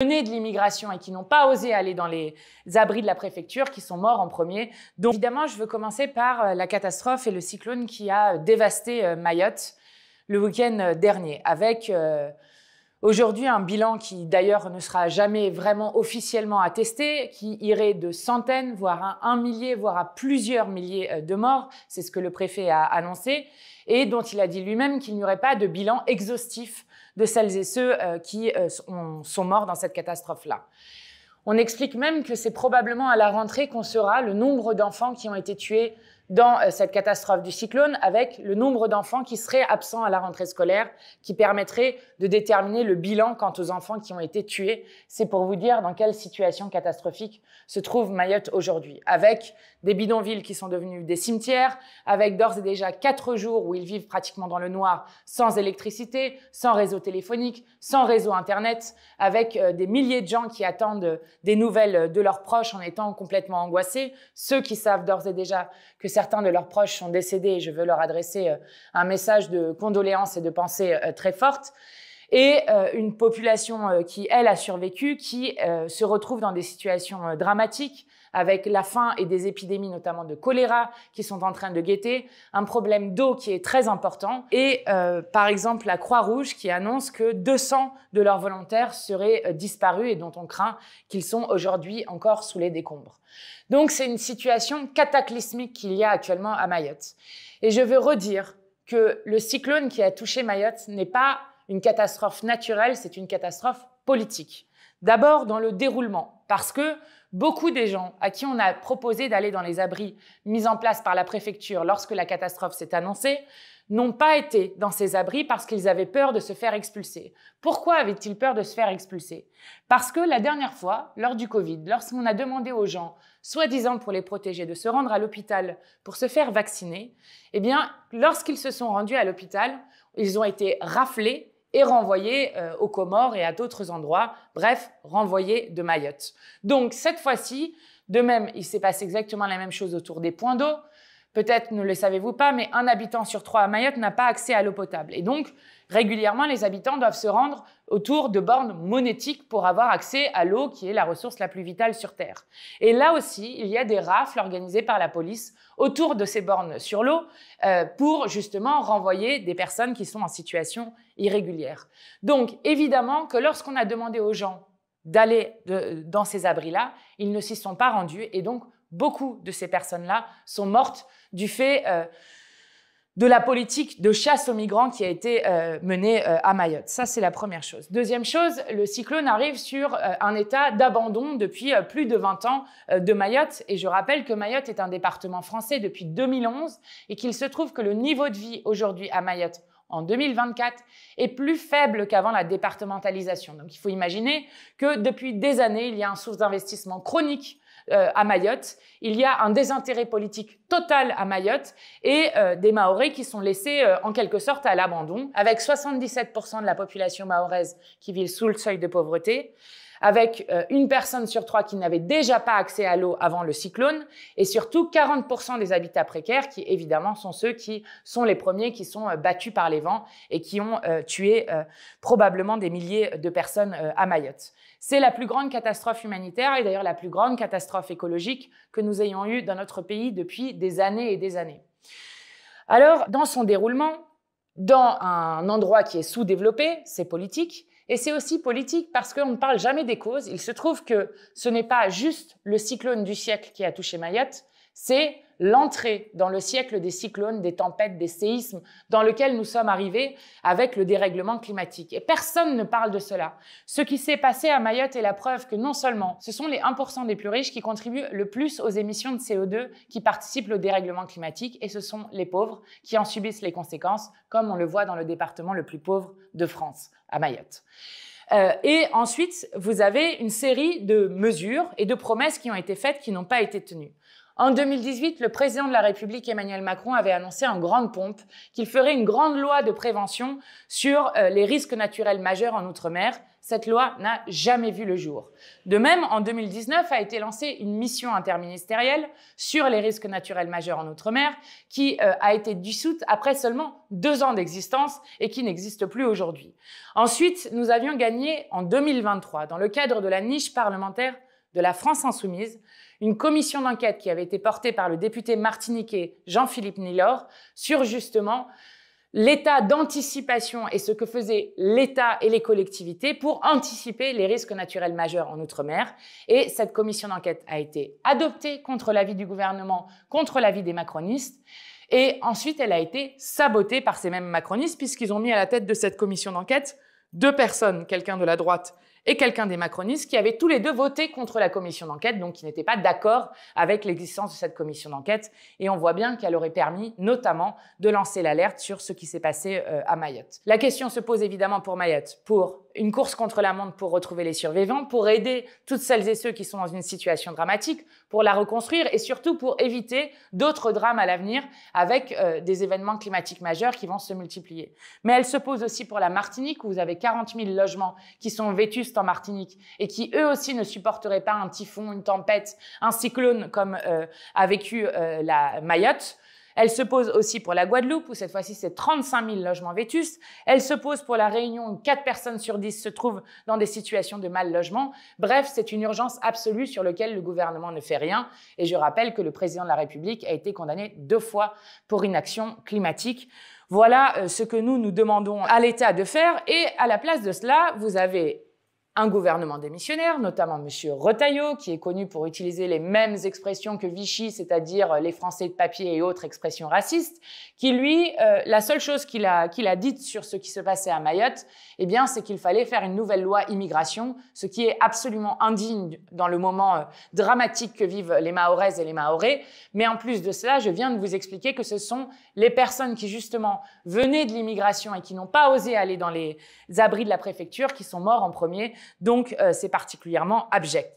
venus de l'immigration et qui n'ont pas osé aller dans les abris de la préfecture, qui sont morts en premier. Donc évidemment, je veux commencer par la catastrophe et le cyclone qui a dévasté Mayotte le week-end dernier, avec aujourd'hui un bilan qui d'ailleurs ne sera jamais vraiment officiellement attesté, qui irait de centaines, voire à un millier, voire à plusieurs milliers de morts. C'est ce que le préfet a annoncé et dont il a dit lui-même qu'il n'y aurait pas de bilan exhaustif de celles et ceux qui sont morts dans cette catastrophe-là. On explique même que c'est probablement à la rentrée qu'on saura le nombre d'enfants qui ont été tués dans cette catastrophe du cyclone, avec le nombre d'enfants qui seraient absents à la rentrée scolaire, qui permettrait de déterminer le bilan quant aux enfants qui ont été tués. C'est pour vous dire dans quelle situation catastrophique se trouve Mayotte aujourd'hui, avec des bidonvilles qui sont devenus des cimetières, avec d'ores et déjà 4 jours où ils vivent pratiquement dans le noir, sans électricité, sans réseau téléphonique, sans réseau Internet, avec des milliers de gens qui attendent des nouvelles de leurs proches en étant complètement angoissés, ceux qui savent d'ores et déjà que certains de leurs proches sont décédés et je veux leur adresser un message de condoléances et de pensée très forte. Et une population qui, elle, a survécu, qui se retrouve dans des situations dramatiques, avec la faim et des épidémies, notamment de choléra, qui sont en train de guetter, un problème d'eau qui est très important, et par exemple la Croix-Rouge qui annonce que 200 de leurs volontaires seraient disparus et dont on craint qu'ils sont aujourd'hui encore sous les décombres. Donc c'est une situation cataclysmique qu'il y a actuellement à Mayotte. Et je veux redire que le cyclone qui a touché Mayotte n'est pas une catastrophe naturelle, c'est une catastrophe politique. D'abord dans le déroulement, parce que beaucoup des gens à qui on a proposé d'aller dans les abris mis en place par la préfecture lorsque la catastrophe s'est annoncée n'ont pas été dans ces abris parce qu'ils avaient peur de se faire expulser. Pourquoi avaient-ils peur de se faire expulser? Parce que la dernière fois, lors du Covid, lorsqu'on a demandé aux gens, soi-disant pour les protéger, de se rendre à l'hôpital pour se faire vacciner, eh bien, lorsqu'ils se sont rendus à l'hôpital, ils ont été raflés et renvoyés aux Comores et à d'autres endroits, bref, renvoyés de Mayotte. Donc, cette fois-ci, de même, il s'est passé exactement la même chose autour des points d'eau. Peut-être ne le savez-vous pas, mais 1 habitant sur 3 à Mayotte n'a pas accès à l'eau potable. Et donc, régulièrement, les habitants doivent se rendre autour de bornes monétiques pour avoir accès à l'eau, qui est la ressource la plus vitale sur Terre. Et là aussi, il y a des rafles organisées par la police autour de ces bornes sur l'eau pour justement renvoyer des personnes qui sont en situation irrégulière. Donc, évidemment que lorsqu'on a demandé aux gens d'aller dans ces abris-là, ils ne s'y sont pas rendus et donc beaucoup de ces personnes-là sont mortes du fait de la politique de chasse aux migrants qui a été menée à Mayotte. Ça, c'est la première chose. Deuxième chose, le cyclone arrive sur un état d'abandon depuis plus de 20 ans de Mayotte. Et je rappelle que Mayotte est un département français depuis 2011 et qu'il se trouve que le niveau de vie aujourd'hui à Mayotte en 2024 est plus faible qu'avant la départementalisation. Donc, il faut imaginer que depuis des années, il y a un sous-investissement chronique à Mayotte. Il y a un désintérêt politique total à Mayotte et des Mahorais qui sont laissés en quelque sorte à l'abandon, avec 77% de la population mahoraise qui vit sous le seuil de pauvreté, avec une personne sur 3 qui n'avait déjà pas accès à l'eau avant le cyclone, et surtout 40% des habitats précaires qui évidemment sont ceux qui sont les premiers qui sont battus par les vents et qui ont tué probablement des milliers de personnes à Mayotte. C'est la plus grande catastrophe humanitaire et d'ailleurs la plus grande catastrophe écologique que nous ayons eue dans notre pays depuis des années et des années. Alors, dans son déroulement, dans un endroit qui est sous-développé, c'est politique, et c'est aussi politique parce qu'on ne parle jamais des causes. Il se trouve que ce n'est pas juste le cyclone du siècle qui a touché Mayotte, c'est l'entrée dans le siècle des cyclones, des tempêtes, des séismes dans lequel nous sommes arrivés avec le dérèglement climatique. Et personne ne parle de cela. Ce qui s'est passé à Mayotte est la preuve que non seulement ce sont les 1% des plus riches qui contribuent le plus aux émissions de CO2 qui participent au dérèglement climatique et ce sont les pauvres qui en subissent les conséquences, comme on le voit dans le département le plus pauvre de France, à Mayotte. Et ensuite, vous avez une série de mesures et de promesses qui ont été faites qui n'ont pas été tenues. En 2018, le président de la République, Emmanuel Macron, avait annoncé en grande pompe qu'il ferait une grande loi de prévention sur les risques naturels majeurs en Outre-mer. cette loi n'a jamais vu le jour. De même, en 2019 a été lancée une mission interministérielle sur les risques naturels majeurs en Outre-mer qui a été dissoute après seulement 2 ans d'existence et qui n'existe plus aujourd'hui. Ensuite, nous avions gagné en 2023, dans le cadre de la niche parlementaire de la France Insoumise, une commission d'enquête qui avait été portée par le député martiniquais Jean-Philippe Nilor sur justement l'état d'anticipation et ce que faisaient l'État et les collectivités pour anticiper les risques naturels majeurs en Outre-mer. Et cette commission d'enquête a été adoptée contre l'avis du gouvernement, contre l'avis des macronistes. Et ensuite, elle a été sabotée par ces mêmes macronistes puisqu'ils ont mis à la tête de cette commission d'enquête 2 personnes, quelqu'un de la droite et quelqu'un des macronistes, qui avaient tous les 2 voté contre la commission d'enquête, donc qui n'étaient pas d'accord avec l'existence de cette commission d'enquête. Et on voit bien qu'elle aurait permis notamment de lancer l'alerte sur ce qui s'est passé à Mayotte. La question se pose évidemment pour Mayotte, pour une course contre la montre pour retrouver les survivants, pour aider toutes celles et ceux qui sont dans une situation dramatique, pour la reconstruire et surtout pour éviter d'autres drames à l'avenir avec des événements climatiques majeurs qui vont se multiplier. Mais elle se pose aussi pour la Martinique où vous avez 40 000 logements qui sont vétustes en Martinique et qui eux aussi ne supporteraient pas un typhon, une tempête, un cyclone comme a vécu la Mayotte. Elle se pose aussi pour la Guadeloupe, où cette fois-ci, c'est 35 000 logements vétustes. Elle se pose pour la Réunion, où 4 personnes sur 10 se trouvent dans des situations de mal logement. Bref, c'est une urgence absolue sur laquelle le gouvernement ne fait rien. Et je rappelle que le président de la République a été condamné 2 fois pour inaction climatique. Voilà ce que nous demandons à l'État de faire. Et à la place de cela, vous avez un gouvernement démissionnaire, notamment M. Retailleau, qui est connu pour utiliser les mêmes expressions que Vichy, c'est-à-dire les Français de papier et autres expressions racistes, qui lui, la seule chose qu'il a dite sur ce qui se passait à Mayotte, eh bien, c'est qu'il fallait faire une nouvelle loi immigration, ce qui est absolument indigne dans le moment dramatique que vivent les Mahoraises et les Mahorais. Mais en plus de cela, je viens de vous expliquer que ce sont les personnes qui, justement, venaient de l'immigration et qui n'ont pas osé aller dans les abris de la préfecture qui sont morts en premier. Donc, c'est particulièrement abject.